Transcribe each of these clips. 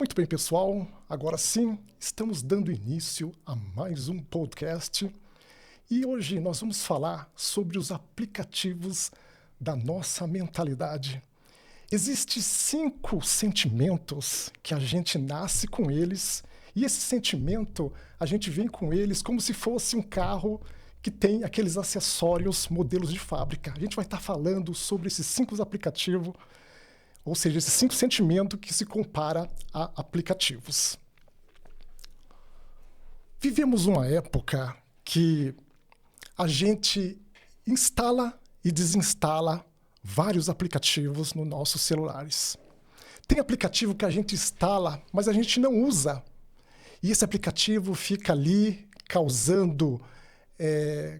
Muito bem, pessoal. Agora sim, estamos dando início a mais um podcast. E hoje nós vamos falar sobre os aplicativos da nossa mentalidade. Existem 5 sentimentos que a gente nasce com eles, e esse sentimento a gente vem com eles como se fosse um carro que tem aqueles acessórios, modelos de fábrica. A gente vai estar falando sobre esses 5 aplicativos, ou seja, esses 5 sentimentos que se compara a aplicativos. Vivemos uma época que a gente instala e desinstala vários aplicativos nos nossos celulares. Tem aplicativo que a gente instala, mas a gente não usa. E esse aplicativo fica ali causando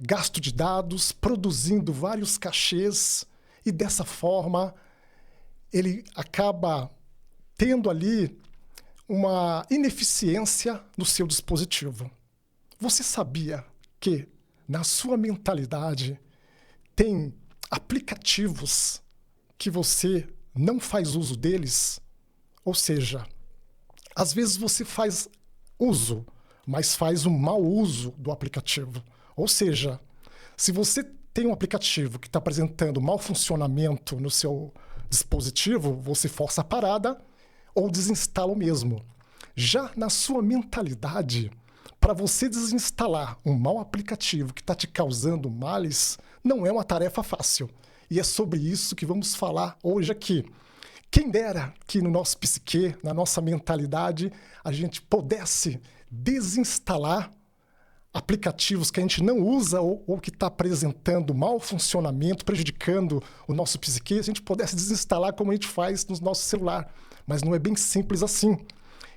gasto de dados, produzindo vários cachês, e dessa forma ele acaba tendo ali uma ineficiência no seu dispositivo. Você sabia que na sua mentalidade tem aplicativos que você não faz uso deles? Ou seja, às vezes você faz uso, mas faz um mau uso do aplicativo. Ou seja, se você tem um aplicativo que está apresentando mau funcionamento no seu dispositivo, você força a parada ou desinstala o mesmo. Já na sua mentalidade, para você desinstalar um mau aplicativo que está te causando males, não é uma tarefa fácil. E é sobre isso que vamos falar hoje aqui. Quem dera que no nosso psique, na nossa mentalidade, a gente pudesse desinstalar aplicativos que a gente não usa ou que está apresentando mau funcionamento, prejudicando o nosso psique, a gente pudesse desinstalar como a gente faz no nosso celular. Mas não é bem simples assim.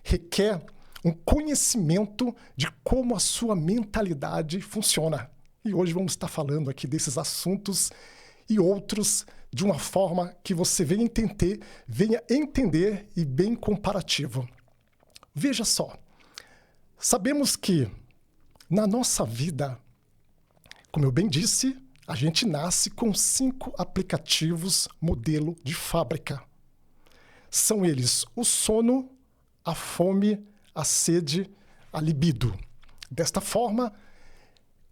Requer um conhecimento de como a sua mentalidade funciona. E hoje vamos estar falando aqui desses assuntos e outros de uma forma que você venha entender e bem comparativo. Veja só, sabemos que na nossa vida, como eu bem disse, a gente nasce com 5 aplicativos modelo de fábrica. São eles o sono, a fome, a sede, a libido. Desta forma,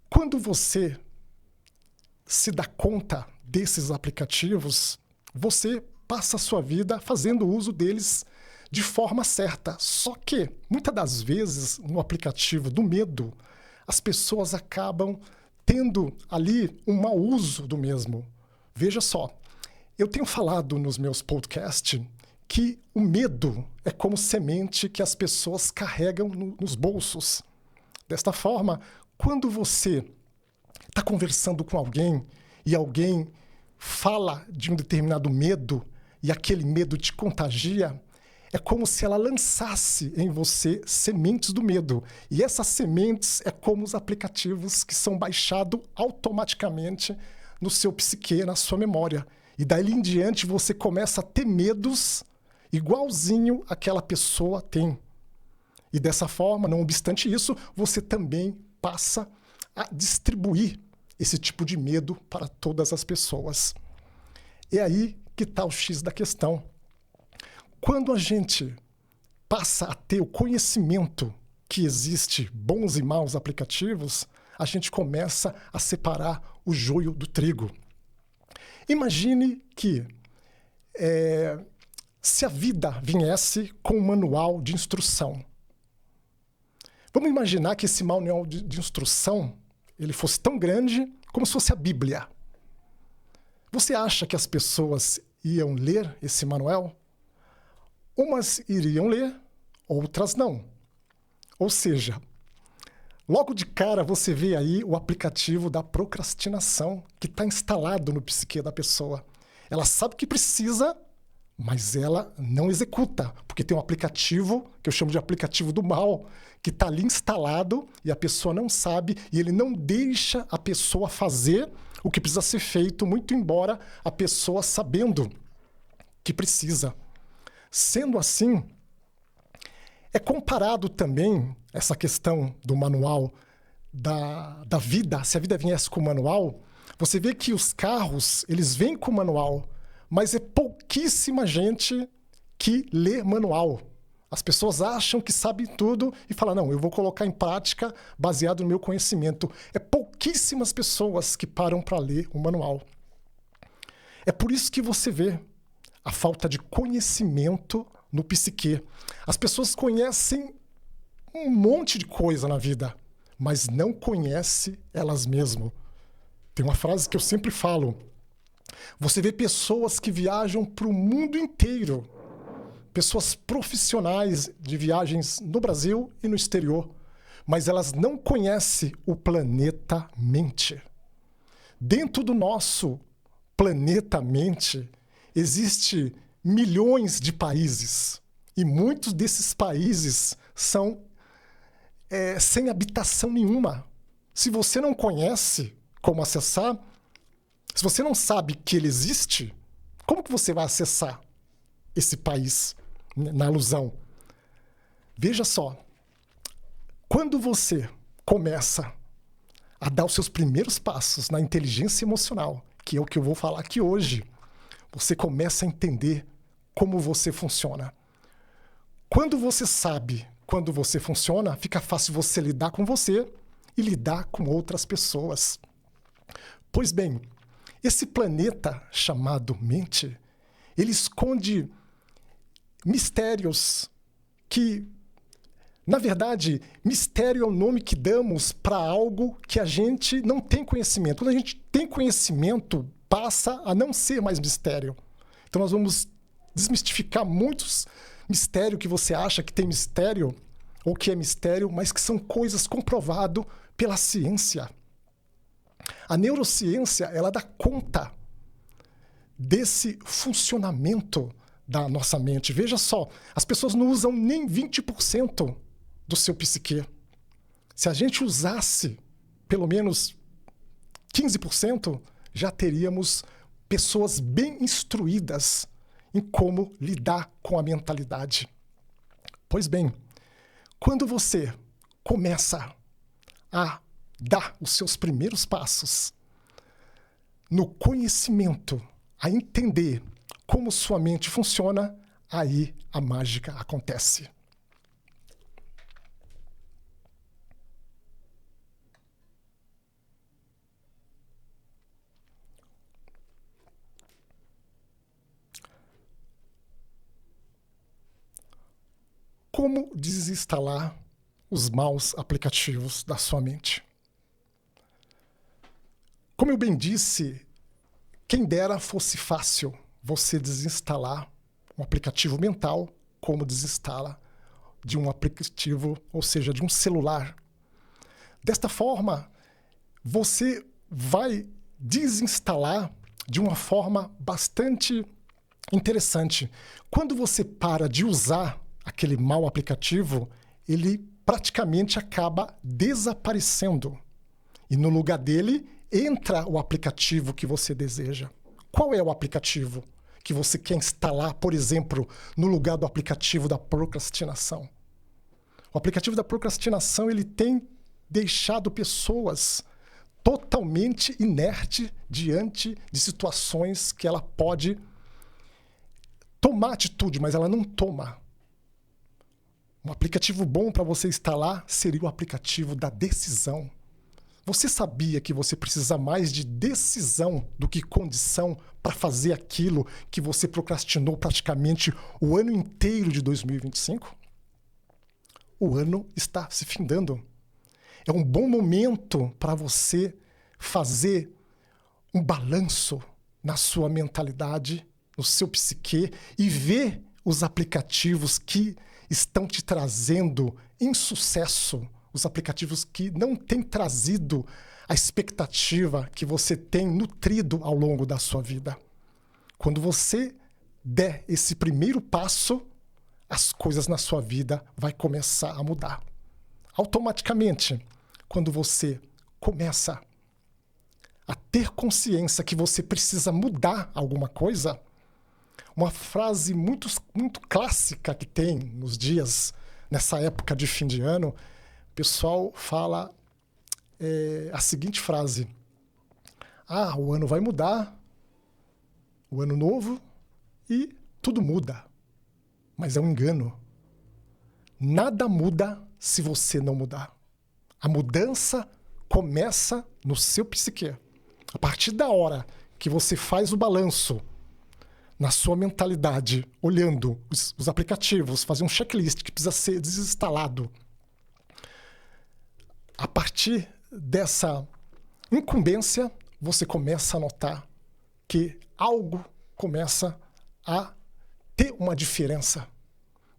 quando você se dá conta desses aplicativos, você passa a sua vida fazendo uso deles de forma certa. Só que, muitas das vezes, no aplicativo do medo, as pessoas acabam tendo ali um mau uso do mesmo. Veja só, eu tenho falado nos meus podcasts que o medo é como semente que as pessoas carregam nos bolsos. Desta forma, quando você está conversando com alguém e alguém fala de um determinado medo e aquele medo te contagia, é como se ela lançasse em você sementes do medo. E essas sementes é como os aplicativos que são baixados automaticamente no seu psique, na sua memória. E daí em diante você começa a ter medos igualzinho aquela pessoa tem. E dessa forma, não obstante isso, você também passa a distribuir esse tipo de medo para todas as pessoas. É aí que está o X da questão. Quando a gente passa a ter o conhecimento que existe bons e maus aplicativos, a gente começa a separar o joio do trigo. Imagine que se a vida viesse com um manual de instrução. Vamos imaginar que esse manual de instrução ele fosse tão grande como se fosse a Bíblia. Você acha que as pessoas iam ler esse manual? Umas iriam ler, outras não. Ou seja, logo de cara você vê aí o aplicativo da procrastinação que está instalado no psique da pessoa. Ela sabe que precisa, mas ela não executa, porque tem um aplicativo, que eu chamo de aplicativo do mal, que está ali instalado e a pessoa não sabe e ele não deixa a pessoa fazer o que precisa ser feito, muito embora a pessoa sabendo que precisa. Sendo assim, é comparado também essa questão do manual da vida. Se a vida viesse com o manual, você vê que os carros, eles vêm com o manual, mas é pouquíssima gente que lê manual. As pessoas acham que sabem tudo e falam, não, eu vou colocar em prática baseado no meu conhecimento. É pouquíssimas pessoas que param para ler o manual. É por isso que você vê a falta de conhecimento no psiquê. As pessoas conhecem um monte de coisa na vida, mas não conhecem elas mesmas. Tem uma frase que eu sempre falo. Você vê pessoas que viajam para o mundo inteiro, pessoas profissionais de viagens no Brasil e no exterior, mas elas não conhecem o planeta mente. Dentro do nosso planeta mente, existe milhões de países, e muitos desses países são sem habitação nenhuma. Se você não conhece como acessar, se você não sabe que ele existe, como que você vai acessar esse país na alusão? Veja só, quando você começa a dar os seus primeiros passos na inteligência emocional, que é o que eu vou falar aqui hoje, você começa a entender como você funciona. Quando você sabe quando você funciona, fica fácil você lidar com você e lidar com outras pessoas. Pois bem, esse planeta chamado mente, ele esconde mistérios que, na verdade, mistério é o nome que damos para algo que a gente não tem conhecimento. Quando a gente tem conhecimento, passa a não ser mais mistério. Então nós vamos desmistificar muitos mistérios que você acha que tem mistério, ou que é mistério, mas que são coisas comprovadas pela ciência. A neurociência, ela dá conta desse funcionamento da nossa mente. Veja só, as pessoas não usam nem 20% do seu psiquê. Se a gente usasse pelo menos 15%, já teríamos pessoas bem instruídas em como lidar com a mentalidade. Pois bem, quando você começa a dar os seus primeiros passos no conhecimento, a entender como sua mente funciona, aí a mágica acontece. Como desinstalar os maus aplicativos da sua mente? Como eu bem disse, quem dera fosse fácil você desinstalar um aplicativo mental, como desinstala de um aplicativo, ou seja, de um celular. Desta forma, você vai desinstalar de uma forma bastante interessante. Quando você para de usar aquele mau aplicativo, ele praticamente acaba desaparecendo. E no lugar dele, entra o aplicativo que você deseja. Qual é o aplicativo que você quer instalar, por exemplo, no lugar do aplicativo da procrastinação? O aplicativo da procrastinação, ele tem deixado pessoas totalmente inertes diante de situações que ela pode tomar atitude, mas ela não toma. Um aplicativo bom para você instalar seria o aplicativo da decisão. Você sabia que você precisa mais de decisão do que condição para fazer aquilo que você procrastinou praticamente o ano inteiro de 2025? O ano está se findando. É um bom momento para você fazer um balanço na sua mentalidade, no seu psiquê e ver os aplicativos que estão te trazendo insucesso, os aplicativos que não têm trazido a expectativa que você tem nutrido ao longo da sua vida. Quando você der esse primeiro passo, as coisas na sua vida vão começar a mudar. Automaticamente, quando você começa a ter consciência que você precisa mudar alguma coisa, uma frase muito clássica que tem nos dias, nessa época de fim de ano, o pessoal fala a seguinte frase: o ano vai mudar, o ano novo, e tudo muda. Mas é um engano. Nada muda se você não mudar. A mudança começa no seu psique. A partir da hora que você faz o balanço na sua mentalidade, olhando os aplicativos, fazer um checklist que precisa ser desinstalado. A partir dessa incumbência, você começa a notar que algo começa a ter uma diferença.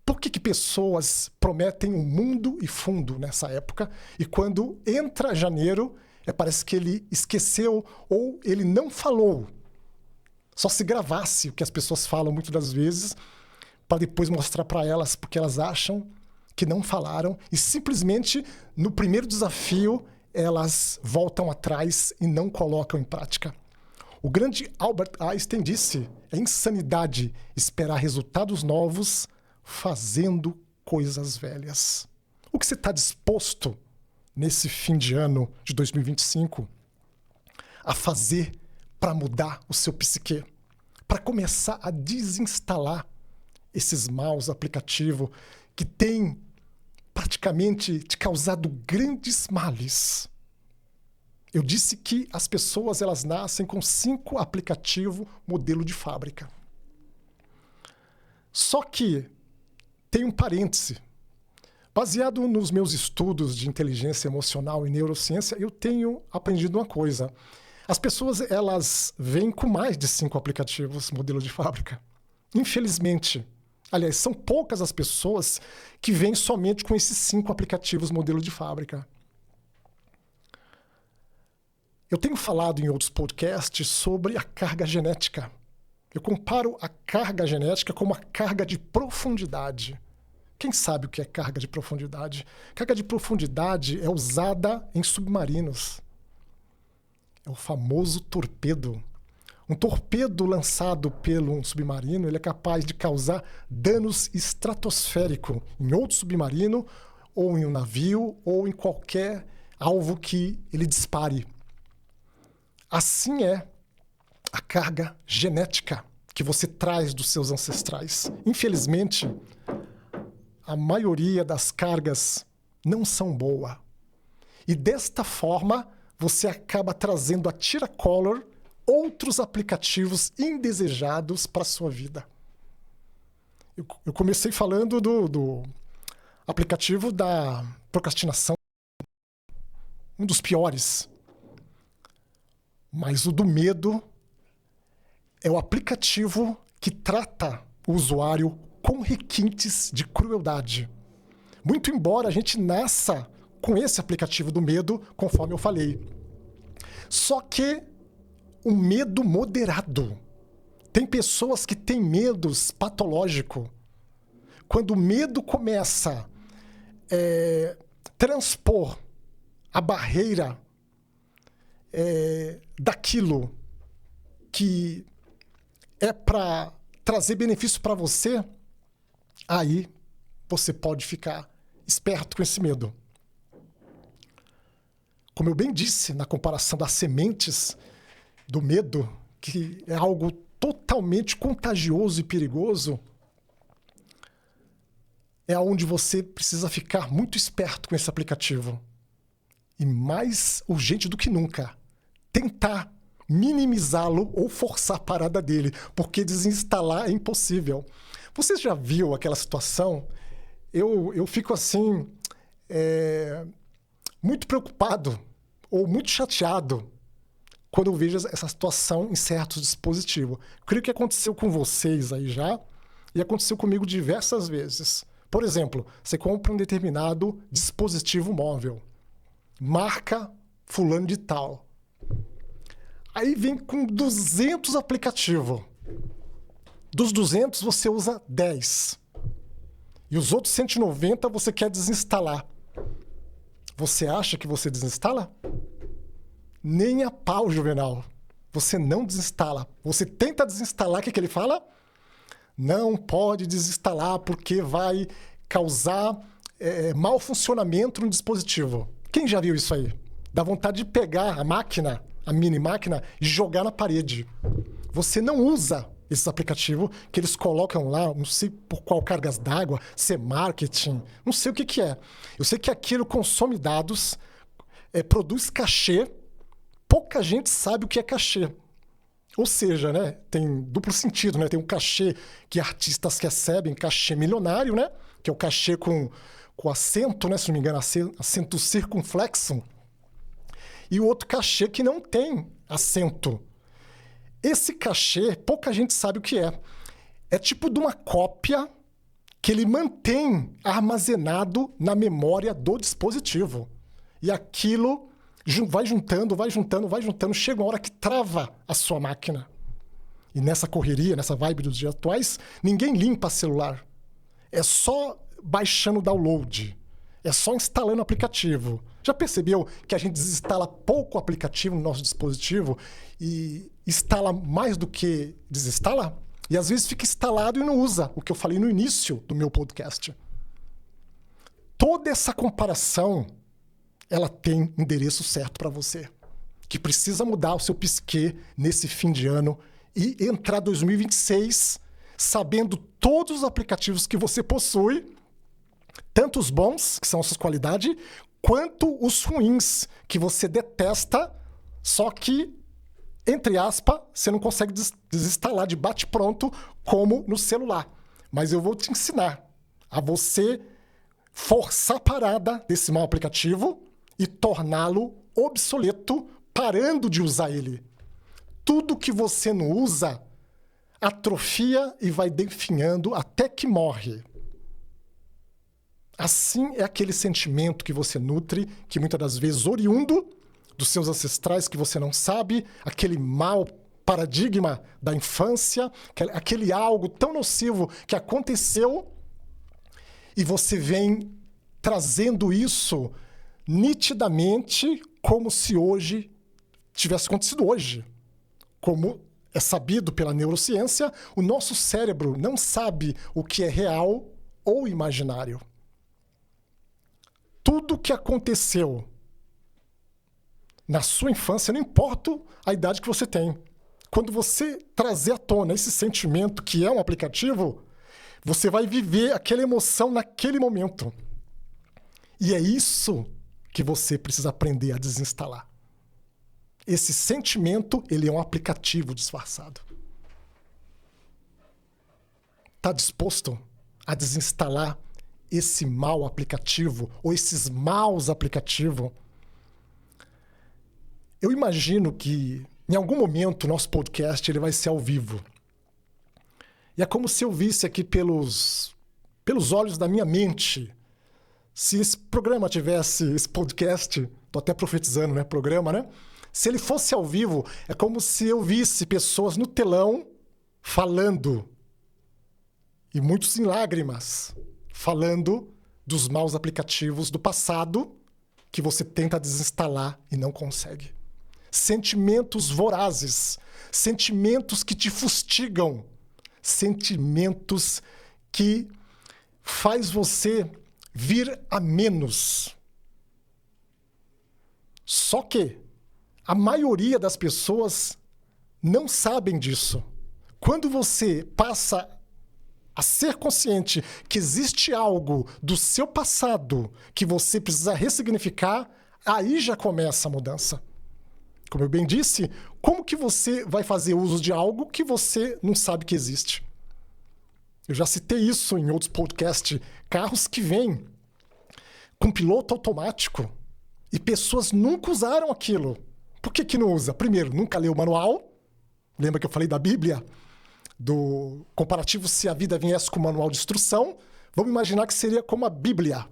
Por que pessoas prometem um mundo e fundo nessa época e quando entra janeiro, parece que ele esqueceu ou ele não falou? Só se gravasse o que as pessoas falam muitas das vezes para depois mostrar para elas porque elas acham que não falaram e simplesmente no primeiro desafio elas voltam atrás e não colocam em prática. O grande Albert Einstein disse: é insanidade esperar resultados novos fazendo coisas velhas. O que você está disposto nesse fim de ano de 2025 a fazer para mudar o seu psique? Para começar a desinstalar esses maus aplicativos que têm praticamente te causado grandes males. Eu disse que as pessoas elas nascem com 5 aplicativos modelo de fábrica. Só que tem um parêntese. Baseado nos meus estudos de inteligência emocional e neurociência, eu tenho aprendido uma coisa. As pessoas elas vêm com mais de 5 aplicativos modelo de fábrica. Infelizmente. Aliás, são poucas as pessoas que vêm somente com esses 5 aplicativos modelo de fábrica. Eu tenho falado em outros podcasts sobre a carga genética. Eu comparo a carga genética com uma carga de profundidade. Quem sabe o que é carga de profundidade? Carga de profundidade é usada em submarinos. É o famoso torpedo. Um torpedo lançado pelo um submarino ele é capaz de causar danos estratosféricos em outro submarino, ou em um navio, ou em qualquer alvo que ele dispare. Assim é a carga genética que você traz dos seus ancestrais. Infelizmente, a maioria das cargas não são boas. E desta forma, você acaba trazendo a tiracolor outros aplicativos indesejados para a sua vida. Eu comecei falando do aplicativo da procrastinação, um dos piores. Mas o do medo é o aplicativo que trata o usuário com requintes de crueldade. Muito embora a gente nasça com esse aplicativo do medo, conforme eu falei. Só que um medo moderado. Tem pessoas que têm medos patológicos. Quando o medo começa a transpor a barreira daquilo que é para trazer benefício para você, aí você pode ficar esperto com esse medo. Como eu bem disse, na comparação das sementes do medo, que é algo totalmente contagioso e perigoso, é onde você precisa ficar muito esperto com esse aplicativo. E mais urgente do que nunca, tentar minimizá-lo ou forçar a parada dele, porque desinstalar é impossível. Você já viu aquela situação? Eu fico assim, muito preocupado ou muito chateado quando eu vejo essa situação em certos dispositivos. Creio que aconteceu com vocês aí já e aconteceu comigo diversas vezes. Por exemplo, você compra um determinado dispositivo móvel, marca fulano de tal. Aí vem com 200 aplicativos. Dos 200, você usa 10. E os outros 190 você quer desinstalar. Você acha que você desinstala? Nem a pau, Juvenal. Você não desinstala. Você tenta desinstalar, o que ele fala? Não pode desinstalar porque vai causar mau funcionamento no dispositivo. Quem já viu isso aí? Dá vontade de pegar a máquina, a mini máquina, e jogar na parede. Você não usa esses aplicativos, que eles colocam lá, não sei por qual cargas d'água, se é marketing, não sei o que é. Eu sei que aquilo consome dados, produz cachê, pouca gente sabe o que é cachê. Ou seja, né, tem duplo sentido, né? Tem um cachê que artistas recebem, cachê milionário, né? Que é o cachê com acento, né? Se não me engano, acento circunflexo. E o outro cachê que não tem acento. Esse cachê, pouca gente sabe o que é. É tipo de uma cópia que ele mantém armazenado na memória do dispositivo. E aquilo vai juntando, chega uma hora que trava a sua máquina. E nessa correria, nessa vibe dos dias atuais, ninguém limpa celular. É só baixando o download. É só instalando o aplicativo. Já percebeu que a gente desinstala pouco aplicativo no nosso dispositivo e instala mais do que desinstala? E às vezes fica instalado e não usa, o que eu falei no início do meu podcast. Toda essa comparação, ela tem endereço certo para você, que precisa mudar o seu psiquê nesse fim de ano e entrar 2026 sabendo todos os aplicativos que você possui, tanto os bons, que são as suas qualidades, quanto os ruins, que você detesta, só que, entre aspas, você não consegue desinstalar de bate-pronto como no celular. Mas eu vou te ensinar a você forçar a parada desse mau aplicativo e torná-lo obsoleto, parando de usar ele. Tudo que você não usa atrofia e vai definhando até que morre. Assim é aquele sentimento que você nutre, que muitas das vezes oriundo dos seus ancestrais que você não sabe, aquele mau paradigma da infância, aquele algo tão nocivo que aconteceu e você vem trazendo isso nitidamente como se hoje tivesse acontecido hoje. Como é sabido pela neurociência, o nosso cérebro não sabe o que é real ou imaginário. Tudo que aconteceu na sua infância, não importa a idade que você tem. Quando você trazer à tona esse sentimento que é um aplicativo, você vai viver aquela emoção naquele momento. E é isso que você precisa aprender a desinstalar. Esse sentimento, ele é um aplicativo disfarçado. Está disposto a desinstalar esse mau aplicativo ou esses maus aplicativos? Eu imagino que, em algum momento, o nosso podcast ele vai ser ao vivo. E é como se eu visse aqui pelos olhos da minha mente. Se esse programa tivesse, esse podcast, estou até profetizando, né? Programa, né? Se ele fosse ao vivo, é como se eu visse pessoas no telão falando, e muitos em lágrimas, falando dos maus aplicativos do passado que você tenta desinstalar e não consegue. Sentimentos vorazes, sentimentos que te fustigam, sentimentos que faz você vir a menos. Só que a maioria das pessoas não sabem disso. Quando você passa a ser consciente que existe algo do seu passado que você precisa ressignificar, aí já começa a mudança. Como eu bem disse, como que você vai fazer uso de algo que você não sabe que existe? Eu já citei isso em outros podcasts. Carros que vêm com piloto automático e pessoas nunca usaram aquilo. Por que não usa? Primeiro, nunca leu o manual. Lembra que eu falei da Bíblia? Do comparativo se a vida viesse com o manual de instrução. Vamos imaginar que seria como a Bíblia.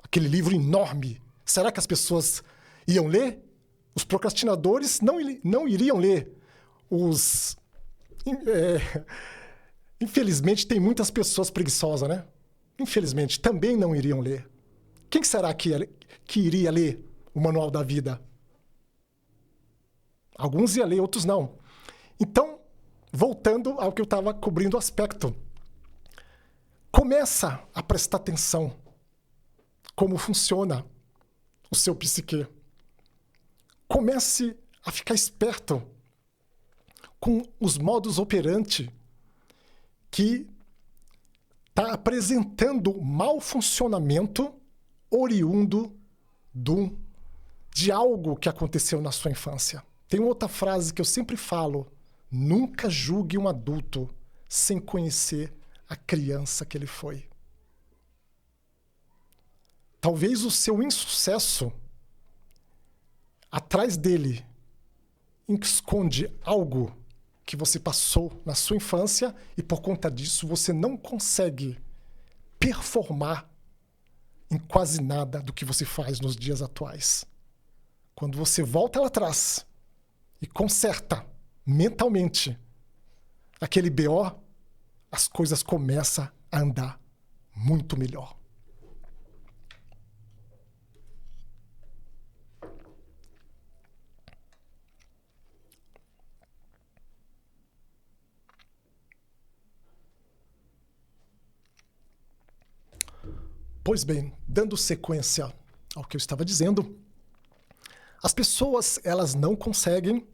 Aquele livro enorme. Será que as pessoas iam ler? Os procrastinadores não iriam ler. Infelizmente, tem muitas pessoas preguiçosas, né? Infelizmente, também não iriam ler. Quem será que iria ler o manual da vida? Alguns iam ler, outros não. Então, voltando ao que eu estava cobrindo o aspecto. Começa a prestar atenção como funciona o seu psique. Comece a ficar esperto com os modus operandi que está apresentando mau funcionamento oriundo de algo que aconteceu na sua infância. Tem outra frase que eu sempre falo: nunca julgue um adulto sem conhecer a criança que ele foi. Talvez o seu insucesso, atrás dele, esconde algo que você passou na sua infância e por conta disso você não consegue performar em quase nada do que você faz nos dias atuais. Quando você volta lá atrás e conserta mentalmente aquele BO, as coisas começam a andar muito melhor. Pois bem, dando sequência ao que eu estava dizendo, as pessoas elas não conseguem,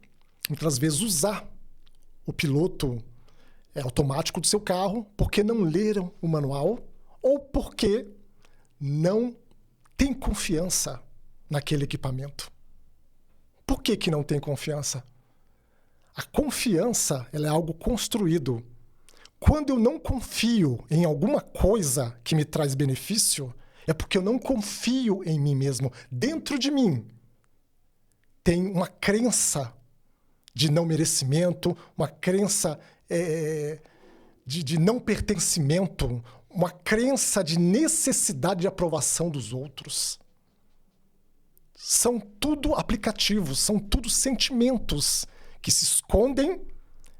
muitas vezes, usar o piloto automático do seu carro porque não leram o manual ou porque não têm confiança naquele equipamento. Por que não tem confiança? A confiança ela é algo construído. Quando eu não confio em alguma coisa que me traz benefício, é porque eu não confio em mim mesmo. Dentro de mim tem uma crença de não merecimento, uma crença de não pertencimento, uma crença de necessidade de aprovação dos outros. São tudo aplicativos, são tudo sentimentos que se escondem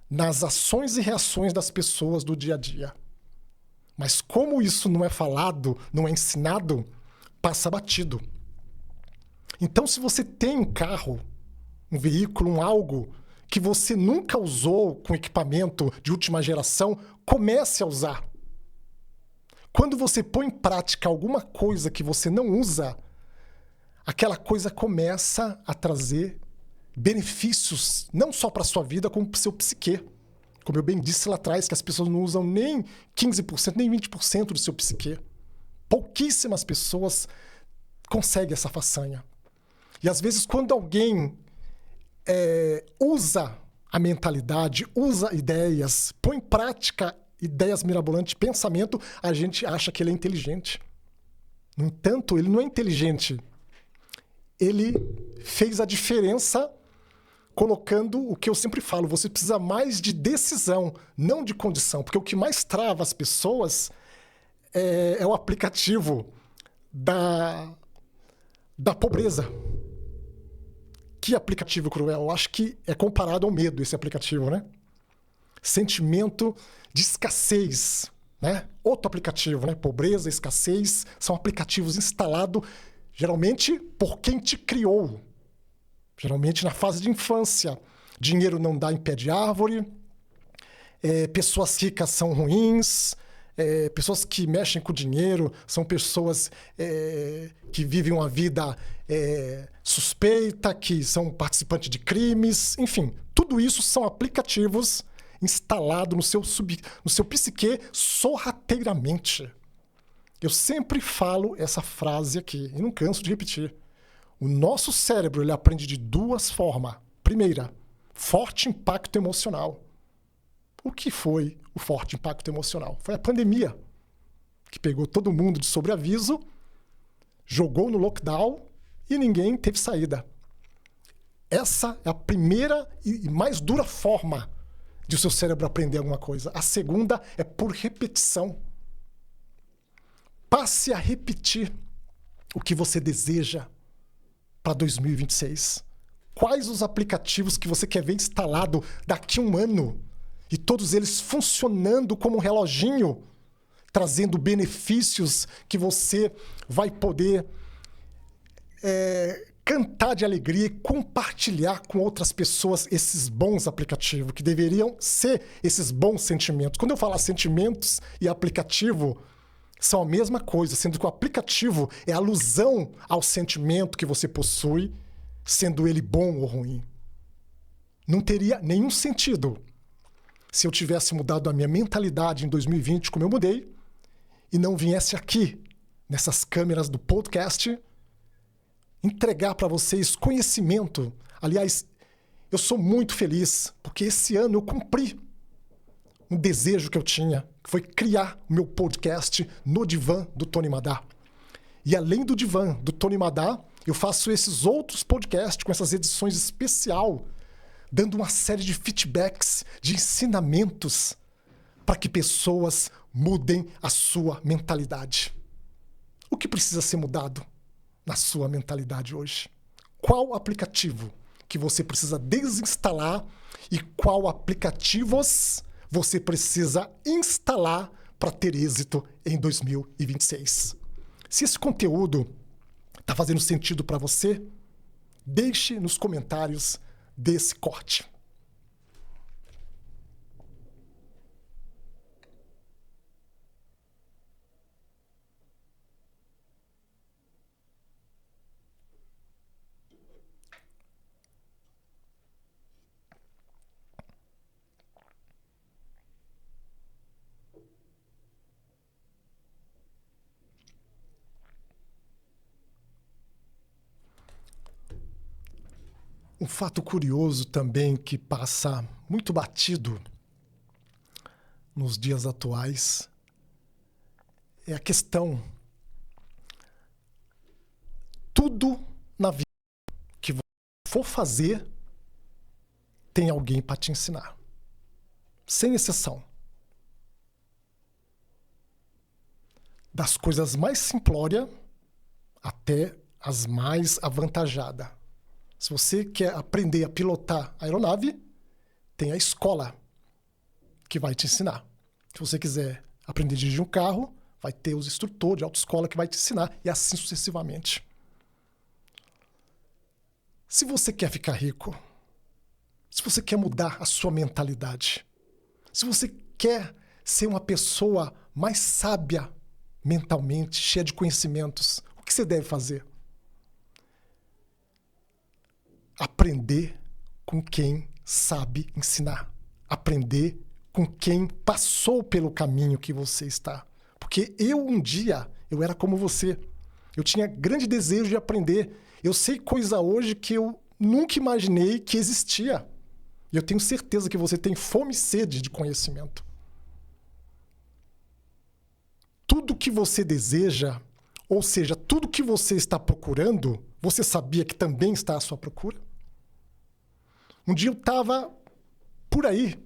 nas ações e reações das pessoas do dia a dia. Mas como isso não é falado, não é ensinado, passa batido. Então, se você tem um carro, um veículo, um algo que você nunca usou com equipamento de última geração, comece a usar. Quando você põe em prática alguma coisa que você não usa, aquela coisa começa a trazer benefícios, não só para a sua vida, como para o seu psiquê. Como eu bem disse lá atrás, que as pessoas não usam nem 15%, nem 20% do seu psiquê. Pouquíssimas pessoas conseguem essa façanha. E às vezes, quando alguém usa a mentalidade, usa ideias, põe em prática ideias mirabolantes, pensamento, a gente acha que ele é inteligente. No entanto, ele não é inteligente. Ele fez a diferença colocando o que eu sempre falo: você precisa mais de decisão, não de condição. Porque o que mais trava as pessoas é o aplicativo da pobreza. Que aplicativo cruel. Eu acho que é comparado ao medo esse aplicativo, né? Sentimento de escassez, né? Outro aplicativo, né? Pobreza, escassez, são aplicativos instalados geralmente por quem te criou. Geralmente na fase de infância. Dinheiro não dá em pé de árvore, pessoas ricas são ruins, pessoas que mexem com dinheiro são pessoas que vivem uma vida suspeita, que são participantes de crimes, enfim. Tudo isso são aplicativos instalados no seu psiquê sorrateiramente. Eu sempre falo essa frase aqui e não canso de repetir. O nosso cérebro ele aprende de duas formas. Primeira, forte impacto emocional. O que foi o forte impacto emocional? Foi a pandemia, que pegou todo mundo de sobreaviso, jogou no lockdown e ninguém teve saída. Essa é a primeira e mais dura forma de o seu cérebro aprender alguma coisa. A segunda é por repetição. Passe a repetir o que você deseja para 2026. Quais os aplicativos que você quer ver instalado daqui a um ano? E todos eles funcionando como um reloginho, trazendo benefícios que você vai poder cantar de alegria e compartilhar com outras pessoas esses bons aplicativos, que deveriam ser esses bons sentimentos. Quando eu falar sentimentos e aplicativo, são a mesma coisa, sendo que o aplicativo é alusão ao sentimento que você possui, sendo ele bom ou ruim. Não teria nenhum sentido se eu tivesse mudado a minha mentalidade em 2020, como eu mudei, e não viesse aqui, nessas câmeras do podcast, entregar para vocês conhecimento. Aliás, eu sou muito feliz, porque esse ano eu cumpri um desejo que eu tinha, que foi criar o meu podcast no Divã do Tony Madá. E além do Divã do Tony Madá, eu faço esses outros podcasts com essas edições especial, dando uma série de feedbacks, de ensinamentos, para que pessoas mudem a sua mentalidade. O que precisa ser mudado na sua mentalidade hoje? Qual aplicativo que você precisa desinstalar e qual aplicativos você precisa instalar para ter êxito em 2026? Se esse conteúdo está fazendo sentido para você, deixe nos comentários desse corte. Um fato curioso também que passa muito batido nos dias atuais é a questão: tudo na vida que você for fazer tem alguém para te ensinar. Sem exceção. Das coisas mais simplórias até as mais avantajadas. Se você quer aprender a pilotar a aeronave, tem a escola que vai te ensinar. Se você quiser aprender a dirigir um carro, vai ter os instrutores de autoescola que vai te ensinar, e assim sucessivamente. Se você quer ficar rico, se você quer mudar a sua mentalidade, se você quer ser uma pessoa mais sábia mentalmente, cheia de conhecimentos, o que você deve fazer? Aprender com quem sabe ensinar. Aprender com quem passou pelo caminho que você está. Porque um dia, eu era como você. Eu tinha grande desejo de aprender. Eu sei coisa hoje que eu nunca imaginei que existia. E eu tenho certeza que você tem fome e sede de conhecimento. Tudo que você deseja, ou seja, tudo que você está procurando, você sabia que também está à sua procura? Um dia eu estava por aí,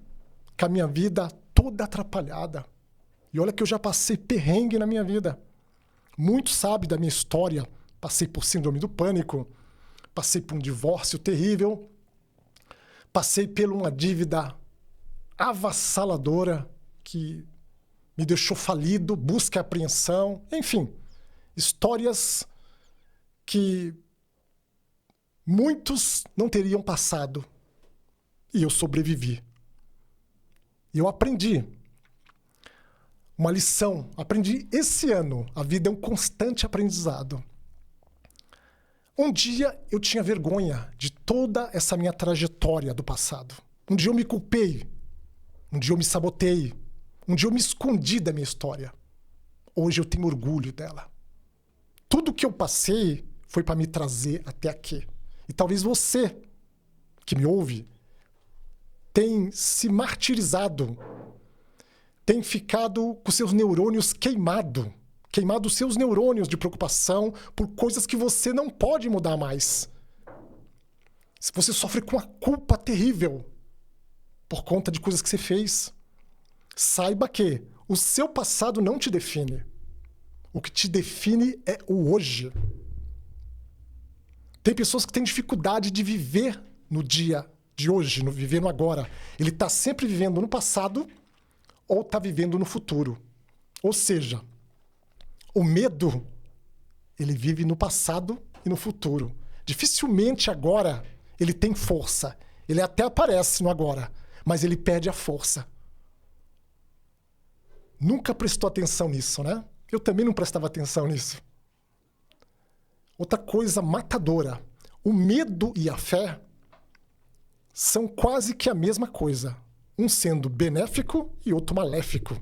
com a minha vida toda atrapalhada. E olha que eu já passei perrengue na minha vida. Muito sabe da minha história. Passei por síndrome do pânico, passei por um divórcio terrível, passei por uma dívida avassaladora que me deixou falido, busca e apreensão, enfim, histórias que muitos não teriam passado. E eu sobrevivi. E eu aprendi uma lição. Aprendi esse ano. A vida é um constante aprendizado. Um dia eu tinha vergonha de toda essa minha trajetória do passado. Um dia eu me culpei. Um dia eu me sabotei. Um dia eu me escondi da minha história. Hoje eu tenho orgulho dela. Tudo que eu passei foi para me trazer até aqui. E talvez você, que me ouve, tem se martirizado, tem ficado com seus neurônios queimado os seus neurônios de preocupação por coisas que você não pode mudar mais. Se você sofre com uma culpa terrível por conta de coisas que você fez, saiba que o seu passado não te define. O que te define é o hoje. Tem pessoas que têm dificuldade de viver no dia de hoje, no viver no agora. Ele está sempre vivendo no passado ou está vivendo no futuro. Ou seja, o medo, ele vive no passado e no futuro. Dificilmente agora ele tem força. Ele até aparece no agora, mas ele perde a força. Nunca prestou atenção nisso, né? Eu também não prestava atenção nisso. Outra coisa matadora. O medo e a fé são quase que a mesma coisa, um sendo benéfico e outro maléfico.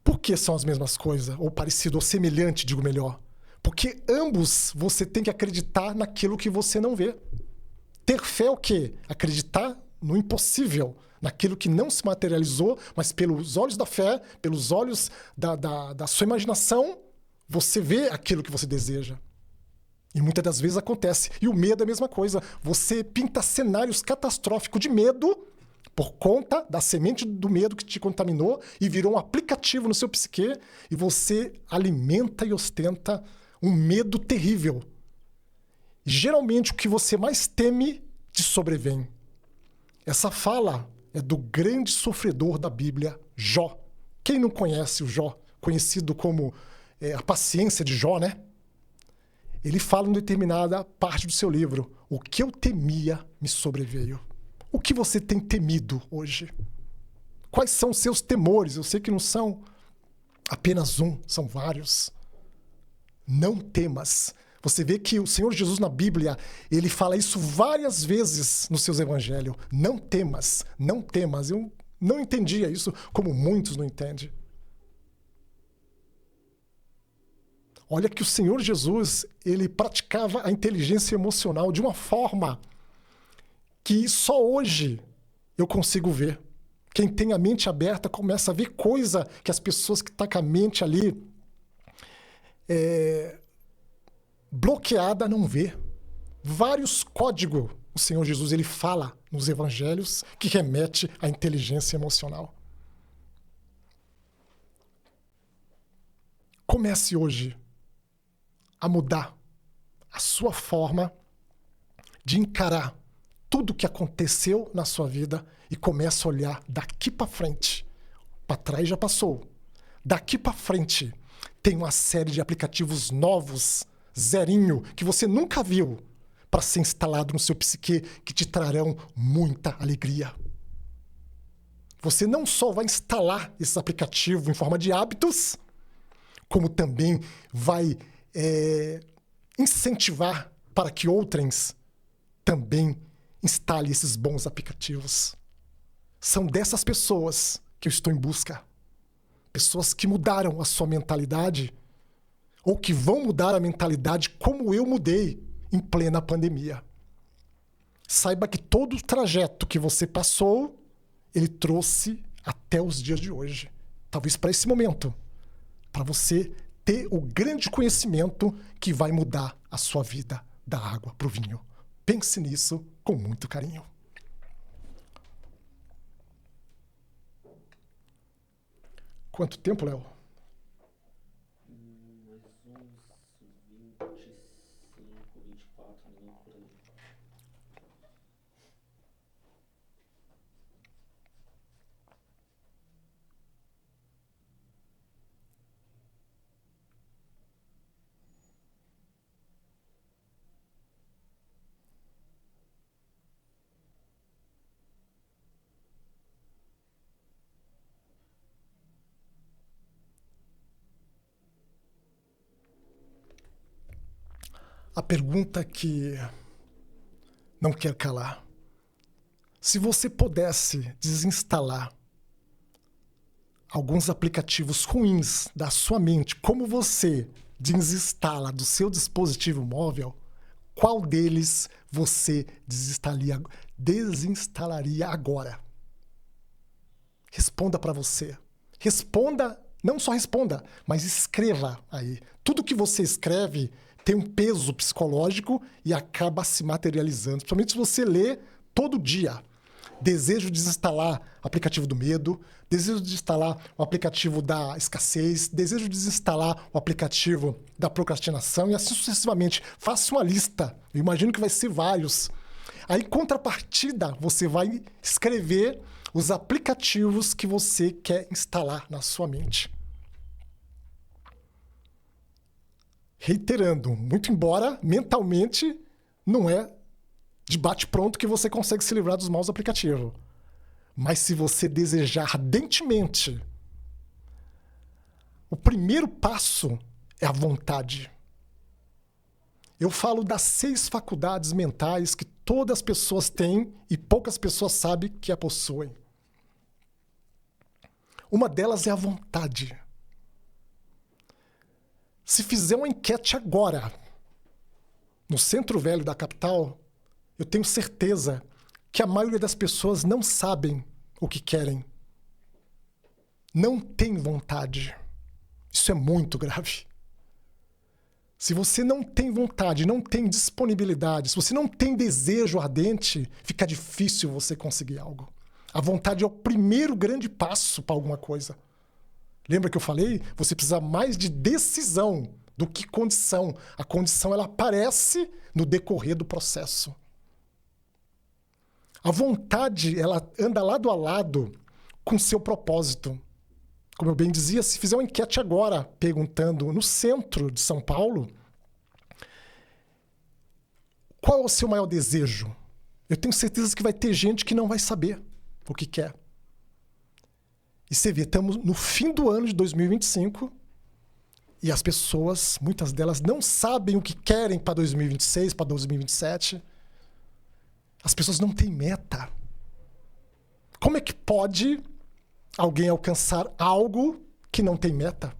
Por que são as mesmas coisas? Ou parecido, ou semelhante, digo melhor. Porque ambos você tem que acreditar naquilo que você não vê. Ter fé é o quê? Acreditar no impossível, naquilo que não se materializou, mas pelos olhos da fé, pelos olhos da sua imaginação, você vê aquilo que você deseja. E muitas das vezes acontece. E o medo é a mesma coisa. Você pinta cenários catastróficos de medo por conta da semente do medo que te contaminou e virou um aplicativo no seu psique, e você alimenta e ostenta um medo terrível. Geralmente, o que você mais teme te sobrevém. Essa fala é do grande sofredor da Bíblia, Jó. Quem não conhece o Jó, conhecido como a paciência de Jó, né? Ele fala em determinada parte do seu livro: o que eu temia me sobreveio. O que você tem temido hoje? Quais são os seus temores? Eu sei que não são apenas um, são vários. Não temas. Você vê que o Senhor Jesus na Bíblia, ele fala isso várias vezes nos seus evangelhos. Não temas, não temas. Eu não entendia isso como muitos não entendem. Olha que o Senhor Jesus, ele praticava a inteligência emocional de uma forma que só hoje eu consigo ver. Quem tem a mente aberta começa a ver coisa que as pessoas que estão com a mente ali bloqueada não vê. Vários códigos o Senhor Jesus ele fala nos evangelhos que remete à inteligência emocional. Comece hoje a mudar a sua forma de encarar tudo o que aconteceu na sua vida e comece a olhar daqui para frente. Para trás já passou. Daqui para frente tem uma série de aplicativos novos, zerinho, que você nunca viu, para ser instalado no seu psique, que te trarão muita alegria. Você não só vai instalar esse aplicativo em forma de hábitos, como também vai incentivar para que outros também instale esses bons aplicativos. São dessas pessoas que eu estou em busca. Pessoas que mudaram a sua mentalidade ou que vão mudar a mentalidade como eu mudei em plena pandemia. Saiba que todo o trajeto que você passou, ele trouxe até os dias de hoje. Talvez para esse momento. Para você ter o grande conhecimento que vai mudar a sua vida da água para o vinho. Pense nisso com muito carinho. Quanto tempo, Léo? Mais uns 25, 24 minutos por aí. A pergunta que não quer calar. Se você pudesse desinstalar alguns aplicativos ruins da sua mente, como você desinstala do seu dispositivo móvel, qual deles você desinstalaria agora? Responda para você. Responda, não só responda, mas escreva aí. Tudo que você escreve tem um peso psicológico e acaba se materializando. Principalmente se você lê todo dia. Desejo desinstalar o aplicativo do medo, desejo desinstalar o aplicativo da escassez, desejo desinstalar o aplicativo da procrastinação e assim sucessivamente. Faça uma lista. Eu imagino que vai ser vários. Aí, em contrapartida, você vai escrever os aplicativos que você quer instalar na sua mente. Reiterando, muito embora mentalmente não é de bate-pronto que você consegue se livrar dos maus aplicativos. Mas se você desejar ardentemente, o primeiro passo é a vontade. Eu falo das 6 faculdades mentais que todas as pessoas têm e poucas pessoas sabem que a possuem. Uma delas é a vontade. Se fizer uma enquete agora, no centro velho da capital, eu tenho certeza que a maioria das pessoas não sabem o que querem. Não tem vontade. Isso é muito grave. Se você não tem vontade, não tem disponibilidade, se você não tem desejo ardente, fica difícil você conseguir algo. A vontade é o primeiro grande passo para alguma coisa. Lembra que eu falei? Você precisa mais de decisão do que condição. A condição ela aparece no decorrer do processo. A vontade ela anda lado a lado com seu propósito. Como eu bem dizia, se fizer uma enquete agora, perguntando no centro de São Paulo, qual é o seu maior desejo? Eu tenho certeza que vai ter gente que não vai saber o que quer. E você vê, estamos no fim do ano de 2025 e as pessoas, muitas delas, não sabem o que querem para 2026, para 2027. As pessoas não têm meta. Como é que pode alguém alcançar algo que não tem meta?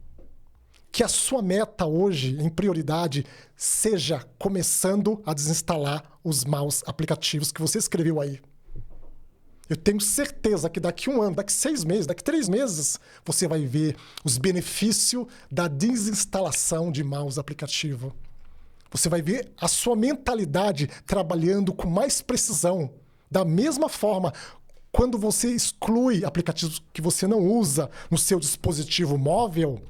Que a sua meta hoje, em prioridade, seja começando a desinstalar os maus aplicativos que você escreveu aí. Eu tenho certeza que daqui 1 ano, daqui 6 meses, daqui 3 meses, você vai ver os benefícios da desinstalação de maus aplicativos. Você vai ver a sua mentalidade trabalhando com mais precisão. Da mesma forma, quando você exclui aplicativos que você não usa no seu dispositivo móvel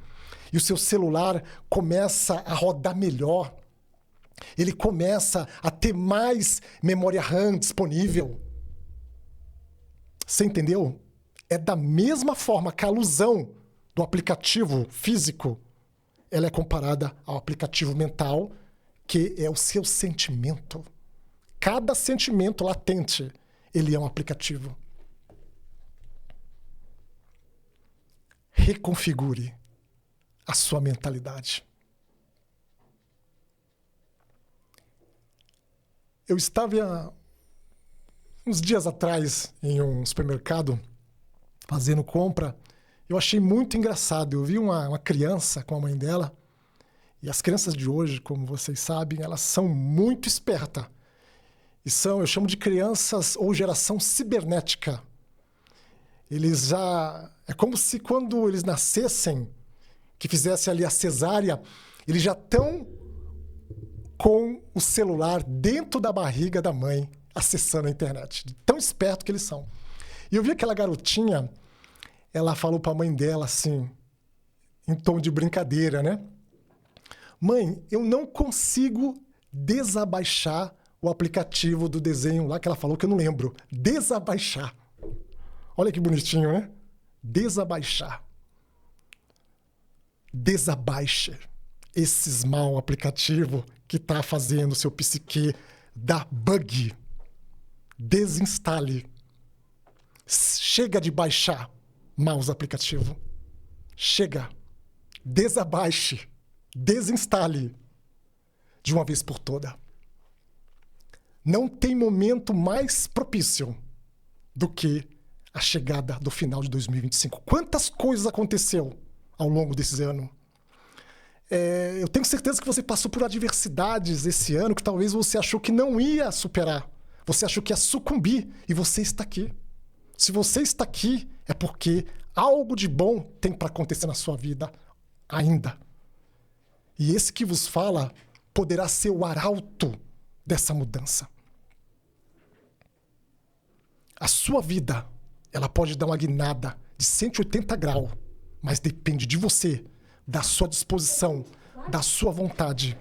e o seu celular começa a rodar melhor, ele começa a ter mais memória RAM disponível. Você entendeu? É da mesma forma que a alusão do aplicativo físico ela é comparada ao aplicativo mental, que é o seu sentimento. Cada sentimento latente, ele é um aplicativo. Reconfigure a sua mentalidade. Eu estava uns dias atrás em um supermercado fazendo compra. Eu achei muito engraçado. Eu vi uma criança com a mãe dela. E as crianças de hoje, como vocês sabem, elas são muito espertas. E eu chamo de crianças ou geração cibernética. Eles já... É como se quando eles nascessem, que fizessem ali a cesárea, eles já estão com o celular dentro da barriga da mãe, acessando a internet. Tão esperto que eles são. E eu vi aquela garotinha, ela falou para a mãe dela assim, em tom de brincadeira, né? Mãe, eu não consigo desabaixar o aplicativo do desenho lá que ela falou, que eu não lembro. Desabaixar. Olha que bonitinho, né? Desabaixar. Desabaixe esses mau aplicativo que está fazendo o seu psique dar bug. Desinstale. Chega de baixar maus aplicativos. Chega. Desabaixe. Desinstale de uma vez por toda. Não tem momento mais propício do que a chegada do final de 2025. Quantas coisas aconteceu ao longo desse ano? Eu tenho certeza que você passou por adversidades esse ano que talvez você achou que não ia superar. Você achou que ia sucumbir e você está aqui. Se você está aqui, é porque algo de bom tem para acontecer na sua vida ainda. E esse que vos fala poderá ser o arauto dessa mudança. A sua vida, ela pode dar uma guinada de 180 graus, mas depende de você, da sua disposição, da sua vontade.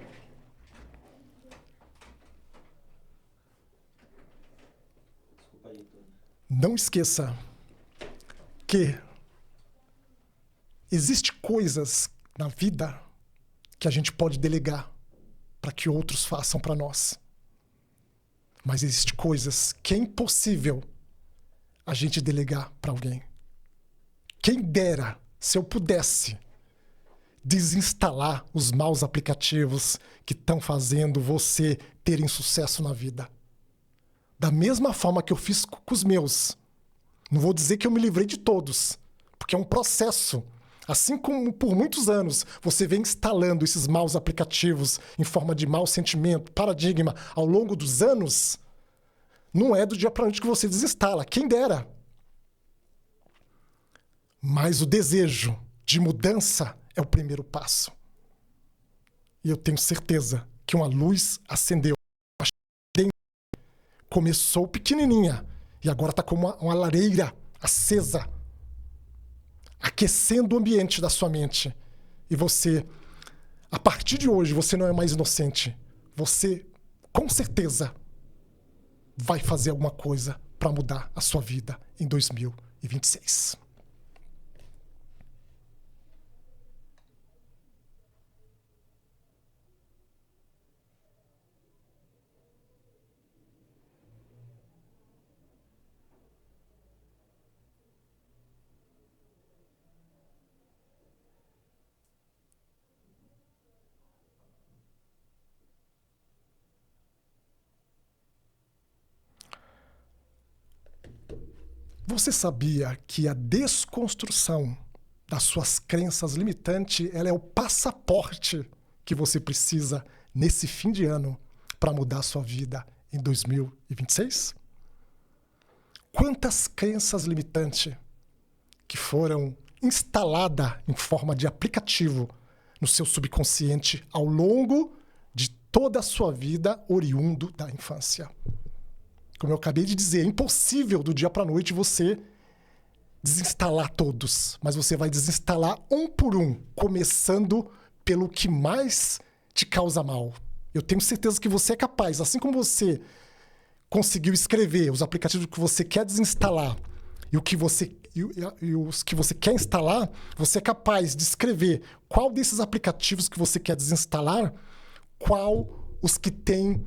Não esqueça que existem coisas na vida que a gente pode delegar para que outros façam para nós. Mas existem coisas que é impossível a gente delegar para alguém. Quem dera, se eu pudesse, desinstalar os maus aplicativos que estão fazendo você ter insucesso na vida. Da mesma forma que eu fiz com os meus. Não vou dizer que eu me livrei de todos, porque é um processo. Assim como por muitos anos você vem instalando esses maus aplicativos em forma de mau sentimento, paradigma, ao longo dos anos, não é do dia para a noite que você desinstala. Quem dera. Mas o desejo de mudança é o primeiro passo. E eu tenho certeza que uma luz acendeu. Começou pequenininha e agora está como uma lareira acesa, aquecendo o ambiente da sua mente. E você, a partir de hoje, você não é mais inocente. Você, com certeza, vai fazer alguma coisa para mudar a sua vida em 2026. Você sabia que a desconstrução das suas crenças limitantes, ela é o passaporte que você precisa nesse fim de ano para mudar a sua vida em 2026? Quantas crenças limitantes que foram instaladas em forma de aplicativo no seu subconsciente ao longo de toda a sua vida oriundo da infância? Como eu acabei de dizer, é impossível do dia para a noite você desinstalar todos, mas você vai desinstalar um por um, começando pelo que mais te causa mal. Eu tenho certeza que você é capaz, assim como você conseguiu escrever os aplicativos que você quer desinstalar e os que você quer instalar, você é capaz de escrever qual desses aplicativos que você quer desinstalar, qual os que tem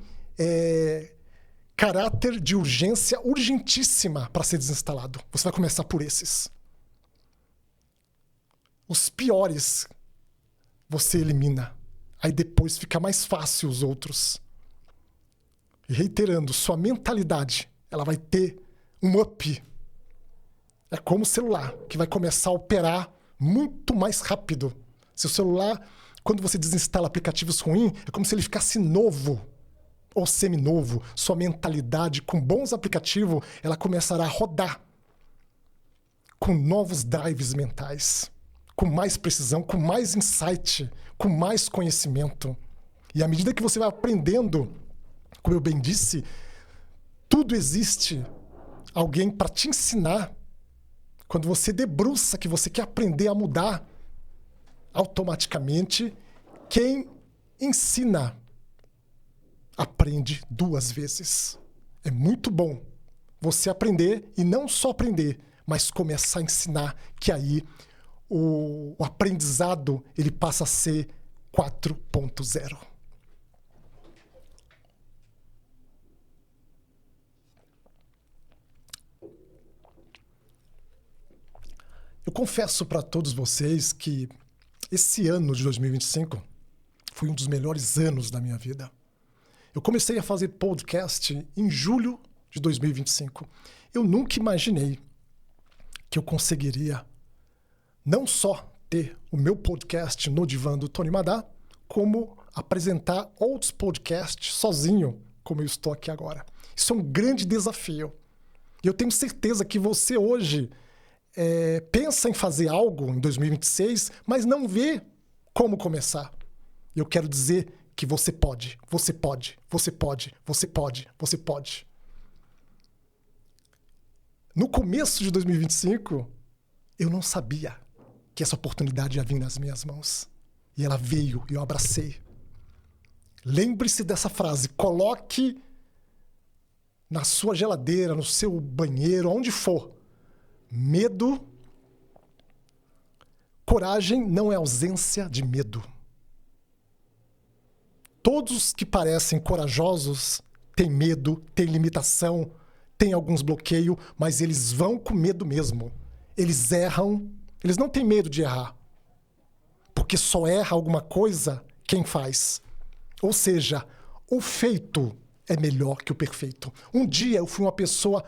caráter de urgência urgentíssima para ser desinstalado. Você vai começar por esses. Os piores você elimina. Aí depois fica mais fácil os outros. E reiterando, sua mentalidade, ela vai ter um up. É como o celular, que vai começar a operar muito mais rápido. Seu celular, quando você desinstala aplicativos ruins, é como se ele ficasse novo ou seminovo. Sua mentalidade, com bons aplicativos, ela começará a rodar com novos drives mentais, com mais precisão, com mais insight, com mais conhecimento. E à medida que você vai aprendendo, como eu bem disse, tudo existe alguém para te ensinar. Quando você debruça que você quer aprender a mudar, automaticamente, quem ensina aprende 2 vezes. É muito bom você aprender e não só aprender, mas começar a ensinar, que aí o aprendizado ele passa a ser 4.0. Eu confesso para todos vocês que esse ano de 2025 foi um dos melhores anos da minha vida. Eu comecei a fazer podcast em julho de 2025. Eu nunca imaginei que eu conseguiria não só ter o meu podcast no Divã do Tony Madá, como apresentar outros podcasts sozinho, como eu estou aqui agora. Isso é um grande desafio. E eu tenho certeza que você hoje pensa em fazer algo em 2026, mas não vê como começar. Eu quero dizer que você pode, você pode, você pode, você pode, você pode. No começo de 2025, eu não sabia que essa oportunidade ia vir nas minhas mãos. E ela veio e eu abracei. Lembre-se dessa frase, coloque na sua geladeira, no seu banheiro, onde for. Medo, coragem não é ausência de medo. Todos que parecem corajosos têm medo, têm limitação, têm alguns bloqueios, mas eles vão com medo mesmo. Eles erram, eles não têm medo de errar. Porque só erra alguma coisa quem faz. Ou seja, o feito é melhor que o perfeito. Um dia eu fui uma pessoa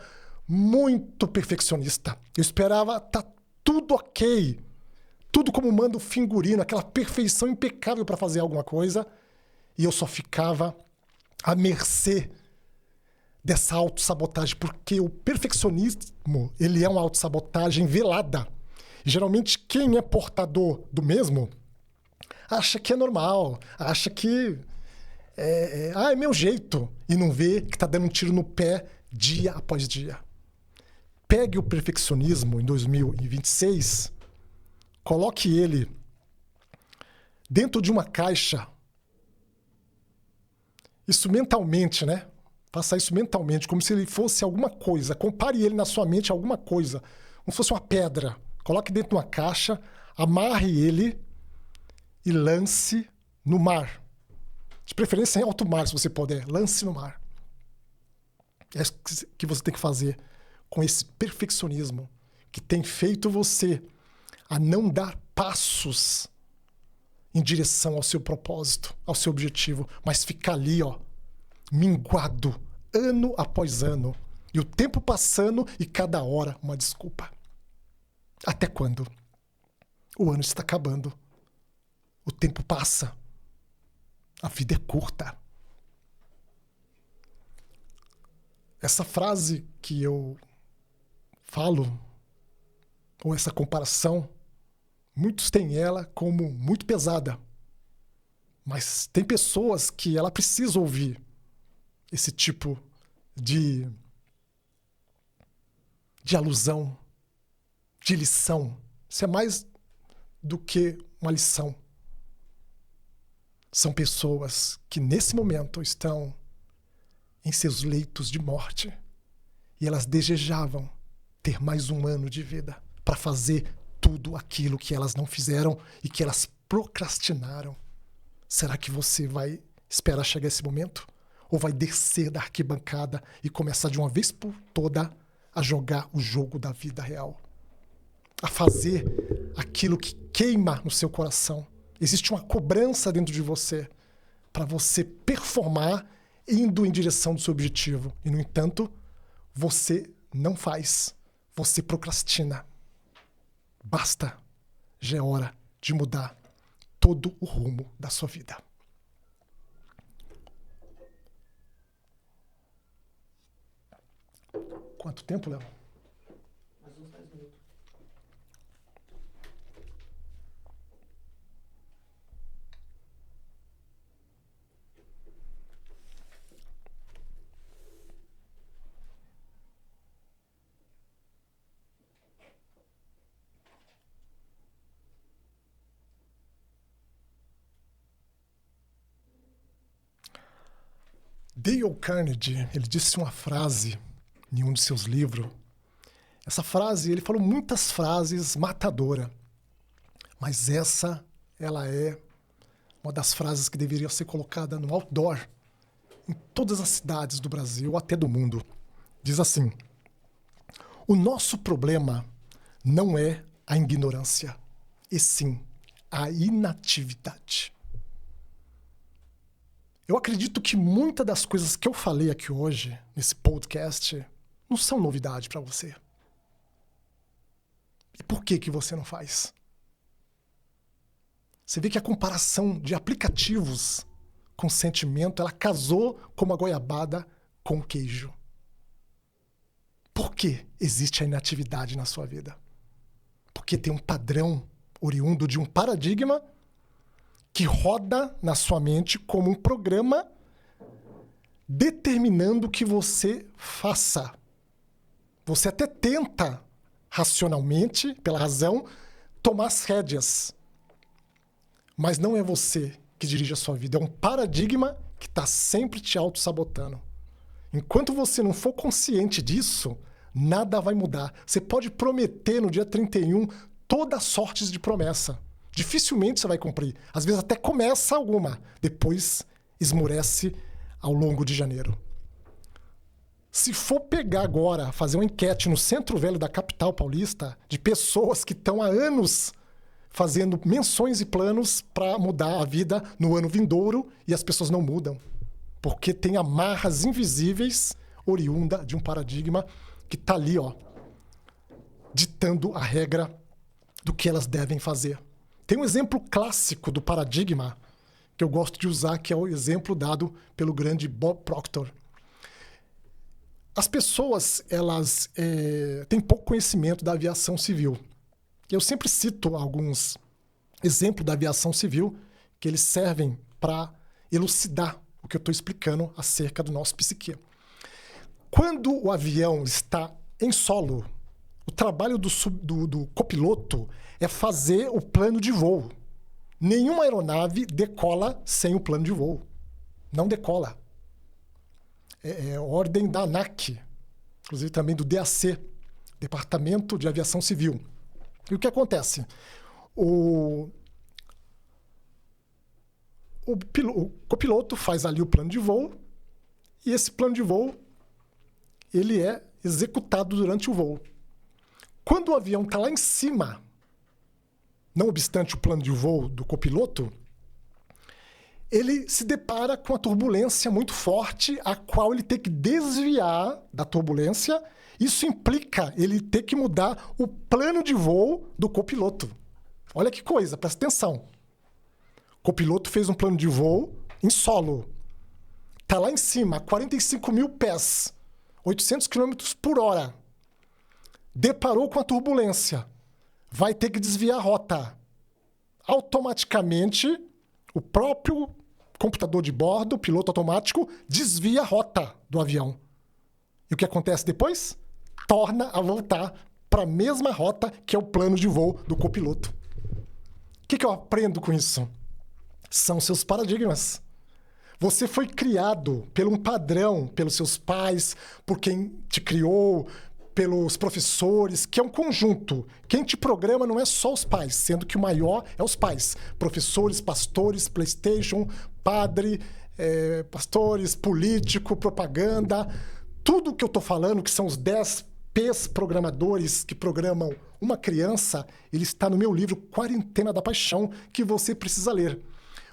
muito perfeccionista. Eu esperava tá tudo ok. Tudo como manda o figurino, aquela perfeição impecável para fazer alguma coisa. E eu só ficava à mercê dessa autossabotagem, porque o perfeccionismo, ele é uma autossabotagem velada. E geralmente quem é portador do mesmo acha que é normal, acha que é meu jeito, e não vê que está dando um tiro no pé dia após dia. Pegue o perfeccionismo em 2026, coloque ele dentro de uma caixa. Isso mentalmente, né? Faça isso mentalmente, como se ele fosse alguma coisa. Compare ele na sua mente a alguma coisa, como se fosse uma pedra. Coloque dentro de uma caixa, amarre ele e lance no mar. De preferência em alto mar, se você puder. Lance no mar. É isso que você tem que fazer com esse perfeccionismo que tem feito você a não dar passos em direção ao seu propósito, ao seu objetivo, mas ficar ali, minguado, ano após ano. E o tempo passando e cada hora uma desculpa. Até quando? O ano está acabando. O tempo passa. A vida é curta. Essa frase que eu falo, ou essa comparação, muitos têm ela como muito pesada. Mas tem pessoas que ela precisa ouvir esse tipo de alusão, de lição. Isso é mais do que uma lição. São pessoas que nesse momento estão em seus leitos de morte e elas desejavam ter mais um ano de vida para fazer tudo aquilo que elas não fizeram e que elas procrastinaram. Será que você vai esperar chegar esse momento? Ou vai descer da arquibancada e começar de uma vez por toda a jogar o jogo da vida real? A fazer aquilo que queima no seu coração. Existe uma cobrança dentro de você para você performar indo em direção do seu objetivo. E, no entanto, você não faz. Você procrastina. Basta. Já é hora de mudar todo o rumo da sua vida. Quanto tempo, Léo? Mais uns 10 minutos. Dale Carnegie, ele disse uma frase em um de seus livros. Essa frase, ele falou muitas frases matadoras, mas ela é uma das frases que deveria ser colocada no outdoor em todas as cidades do Brasil, ou até do mundo. Diz assim: o nosso problema não é a ignorância, e sim a inatividade. Eu acredito que muitas das coisas que eu falei aqui hoje, nesse podcast, não são novidade para você. E por que você não faz? Você vê que a comparação de aplicativos com sentimento, ela casou como a goiabada com o queijo. Por que existe a inatividade na sua vida? Porque tem um padrão oriundo de um paradigma que roda na sua mente como um programa determinando o que você faça. Você até tenta, racionalmente, pela razão, tomar as rédeas. Mas não é você que dirige a sua vida. É um paradigma que está sempre te auto-sabotando. Enquanto você não for consciente disso, nada vai mudar. Você pode prometer no dia 31 todas sortes de promessa. Dificilmente você vai cumprir. Às vezes até começa alguma, depois esmorece ao longo de janeiro. Se for pegar agora, fazer uma enquete no Centro Velho da capital paulista, de pessoas que estão há anos fazendo menções e planos para mudar a vida no ano vindouro, e as pessoas não mudam. porque tem amarras invisíveis oriunda de um paradigma que está ali, ó, ditando a regra do que elas devem fazer. Tem um exemplo clássico do paradigma que eu gosto de usar, que é o exemplo dado pelo grande Bob Proctor. As pessoas, elas têm pouco conhecimento da aviação civil. Eu sempre cito alguns exemplos da aviação civil que eles servem para elucidar o que eu estou explicando acerca do nosso psique. Quando o avião está em solo, o trabalho do copiloto é fazer o plano de voo. Nenhuma aeronave decola sem o plano de voo. Não decola. É ordem da ANAC, inclusive também do DAC, Departamento de Aviação Civil. E o que acontece? O copiloto faz ali o plano de voo e esse plano de voo ele é executado durante o voo. Quando o avião está lá em cima, não obstante o plano de voo do copiloto, ele se depara com uma turbulência muito forte, a qual ele tem que desviar da turbulência. Isso implica ele ter que mudar o plano de voo do copiloto. Olha que coisa, presta atenção. O copiloto fez um plano de voo em solo. Está lá em cima, 45 mil pés, 800 km por hora. Deparou com a turbulência. Vai ter que desviar a rota. Automaticamente, o próprio computador de bordo, o piloto automático, desvia a rota do avião. E o que acontece depois? Torna a voltar para a mesma rota que é o plano de voo do copiloto. O que eu aprendo com isso? São seus paradigmas. Você foi criado por um padrão, pelos seus pais, por quem te criou, pelos professores, que é um conjunto. Quem te programa não é só os pais, sendo que o maior é os pais. Professores, pastores, PlayStation, padre, pastores, político, propaganda. Tudo que eu estou falando, que são os 10 P's programadores que programam uma criança, ele está no meu livro Quarentena da Paixão, que você precisa ler.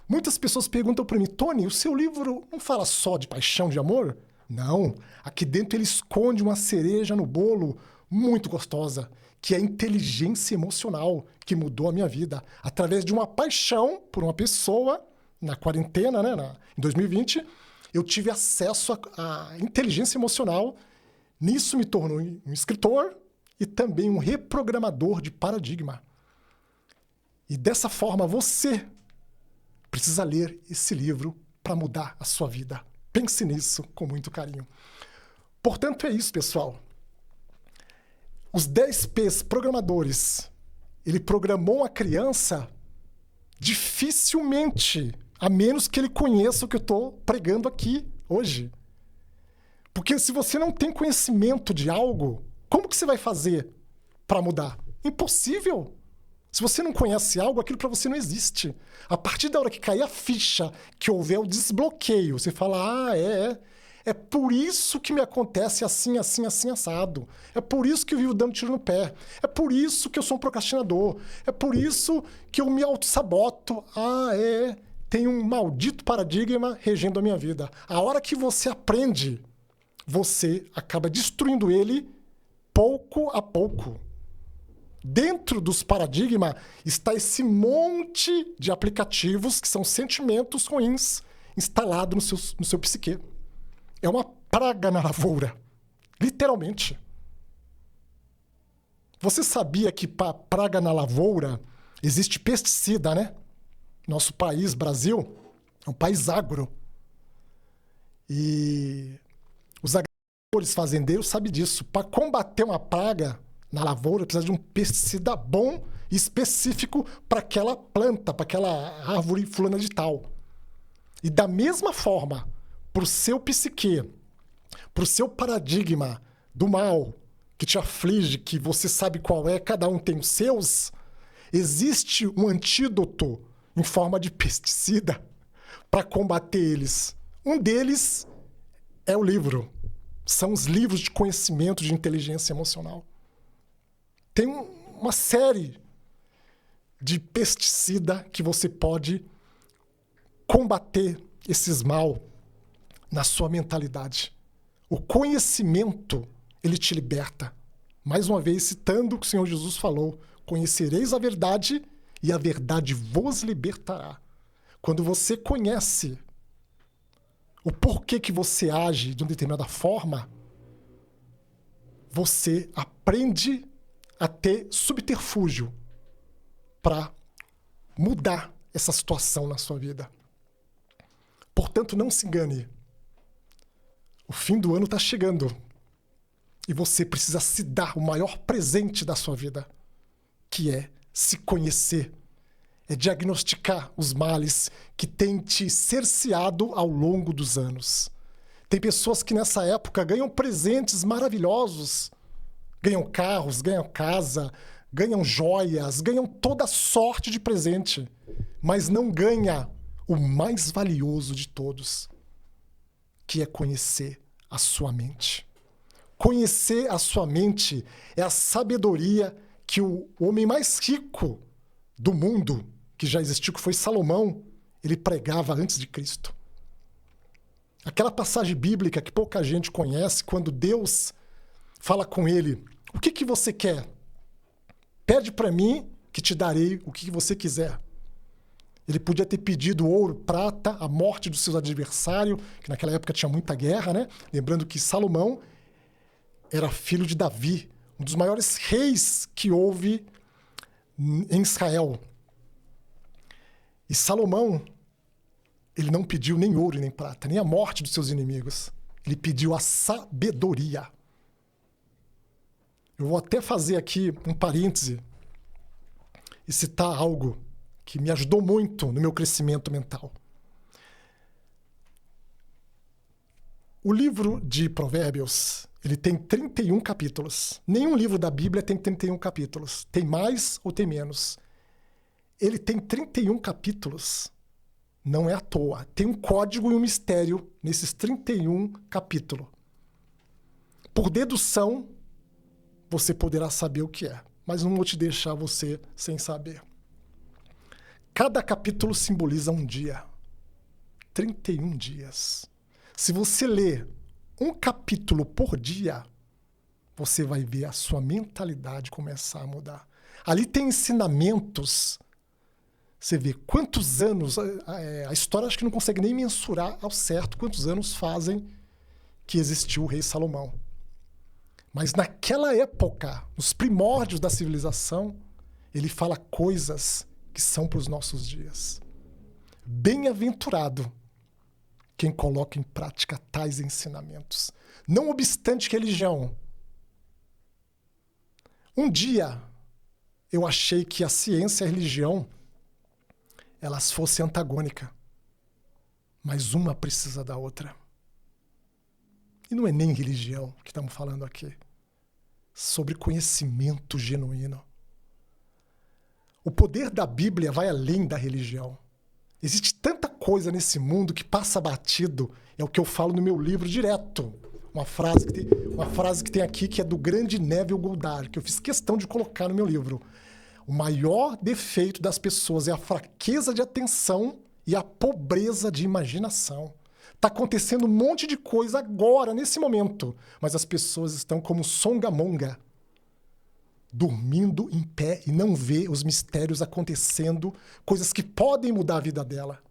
Muitas pessoas perguntam para mim, Tony, o seu livro não fala só de paixão, de amor? Não. Aqui dentro ele esconde uma cereja no bolo muito gostosa, que é a inteligência emocional, que mudou a minha vida. Através de uma paixão por uma pessoa, na quarentena, né, em 2020, eu tive acesso à inteligência emocional. Nisso me tornou um escritor e também um reprogramador de paradigma. E dessa forma você precisa ler esse livro para mudar a sua vida. Pense nisso com muito carinho. Portanto, é isso, pessoal. Os 10 P's programadores, ele programou a criança dificilmente, a menos que ele conheça o que eu estou pregando aqui hoje. Porque se você não tem conhecimento de algo, como que você vai fazer para mudar? Impossível. Se você não conhece algo, aquilo para você não existe. A partir da hora que cair a ficha, que houver o desbloqueio, você fala, é por isso que me acontece assim, assim, assim, assado. É por isso que eu vivo dando tiro no pé. É por isso que eu sou um procrastinador. É por isso que eu me auto-saboto. Tem um maldito paradigma regendo a minha vida. A hora que você aprende, você acaba destruindo ele pouco a pouco. Dentro dos paradigmas está esse monte de aplicativos que são sentimentos ruins instalados no seu psique. É uma praga na lavoura. Literalmente. Você sabia que para praga na lavoura existe pesticida, né? Nosso país, Brasil, é um país agro. E os agricultores fazendeiros sabem disso. Para combater uma praga na lavoura, precisa de um pesticida bom e específico para aquela planta, para aquela árvore fulana de tal. E da mesma forma, para o seu psique, para o seu paradigma do mal, que te aflige, que você sabe qual é, cada um tem os seus, existe um antídoto em forma de pesticida para combater eles. Um deles é o livro. São os livros de conhecimento de inteligência emocional. Tem uma série de pesticida que você pode combater esses mal na sua mentalidade. O conhecimento, ele te liberta. Mais uma vez, citando o que o Senhor Jesus falou, conhecereis a verdade e a verdade vos libertará. Quando você conhece o porquê que você age de uma determinada forma, você aprende a ter subterfúgio para mudar essa situação na sua vida. Portanto, não se engane. O fim do ano está chegando. E você precisa se dar o maior presente da sua vida, que é se conhecer. É diagnosticar os males que têm te cerceado ao longo dos anos. Tem pessoas que nessa época ganham presentes maravilhosos. Ganham carros, ganham casa, ganham joias, ganham toda sorte de presente. Mas não ganha o mais valioso de todos, que é conhecer a sua mente. Conhecer a sua mente é a sabedoria que o homem mais rico do mundo, que já existiu, que foi Salomão, ele pregava antes de Cristo. Aquela passagem bíblica que pouca gente conhece, quando Deus fala com ele, o que você quer? Pede para mim que te darei o que você quiser. Ele podia ter pedido ouro, prata, a morte dos seus adversários, que naquela época tinha muita guerra, né? Lembrando que Salomão era filho de Davi, um dos maiores reis que houve em Israel. E Salomão, ele não pediu nem ouro nem prata, nem a morte dos seus inimigos. Ele pediu a sabedoria. Eu vou até fazer aqui um parêntese e citar algo que me ajudou muito no meu crescimento mental. O livro de Provérbios, ele tem 31 capítulos. Nenhum livro da Bíblia tem 31 capítulos. Tem mais ou tem menos. Ele tem 31 capítulos. Não é à toa. Tem um código e um mistério nesses 31 capítulos. Por dedução, você poderá saber o que é. Mas não vou te deixar você sem saber. Cada capítulo simboliza um dia. 31 dias. Se você ler um capítulo por dia, você vai ver a sua mentalidade começar a mudar. Ali tem ensinamentos. Você vê quantos anos... A história acho que não consegue nem mensurar ao certo quantos anos fazem que existiu o rei Salomão. Mas naquela época, nos primórdios da civilização, ele fala coisas que são para os nossos dias. Bem-aventurado quem coloca em prática tais ensinamentos. Não obstante que religião. Um dia, eu achei que a ciência e a religião, elas fossem antagônicas. Mas uma precisa da outra. E não é nem religião que estamos falando aqui. Sobre conhecimento genuíno. O poder da Bíblia vai além da religião. Existe tanta coisa nesse mundo que passa batido. É o que eu falo no meu livro direto. Uma frase que tem aqui que é do grande Neville Goddard, que eu fiz questão de colocar no meu livro. O maior defeito das pessoas é a fraqueza de atenção e a pobreza de imaginação. Está acontecendo um monte de coisa agora, nesse momento. Mas as pessoas estão como Songamonga, dormindo em pé e não vê os mistérios acontecendo, coisas que podem mudar a vida dela.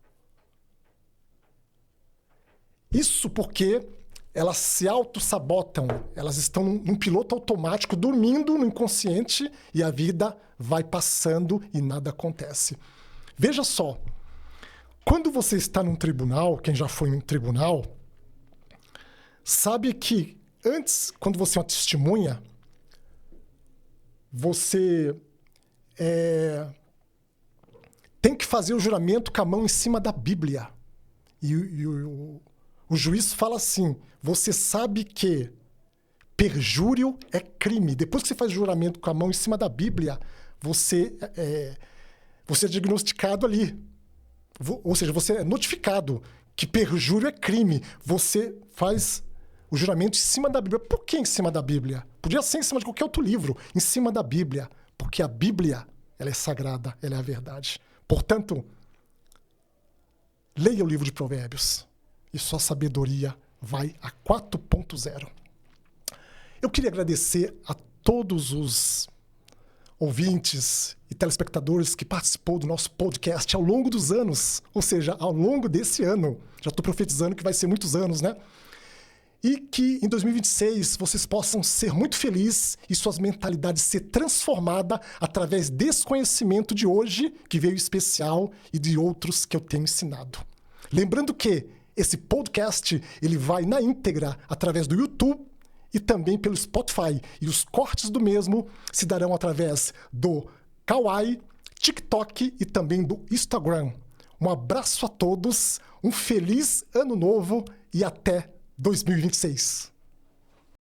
Isso porque elas se auto-sabotam, elas estão num piloto automático, dormindo no inconsciente, e a vida vai passando e nada acontece. Veja só, quando você está num tribunal, quem já foi num tribunal, sabe que antes, quando você é uma testemunha, você tem que fazer o juramento com a mão em cima da Bíblia. E o juiz fala assim, você sabe que perjúrio é crime. Depois que você faz o juramento com a mão em cima da Bíblia, você é diagnosticado ali. Ou seja, você é notificado que perjúrio é crime. Você faz o juramento em cima da Bíblia. Por que em cima da Bíblia? Podia ser em cima de qualquer outro livro. Em cima da Bíblia. Porque a Bíblia, ela é sagrada, ela é a verdade. Portanto, leia o livro de Provérbios. e sua sabedoria vai a 4.0. Eu queria agradecer a todos os ouvintes e telespectadores que participou do nosso podcast ao longo dos anos, ou seja, ao longo desse ano. Já estou profetizando que vai ser muitos anos, né? E que em 2026 vocês possam ser muito felizes e suas mentalidades ser transformadas através desse conhecimento de hoje, que veio especial, e de outros que eu tenho ensinado. Lembrando que esse podcast ele vai na íntegra através do YouTube e também pelo Spotify. E os cortes do mesmo se darão através do Kawaii, TikTok e também do Instagram. Um abraço a todos, um feliz ano novo e até 2026.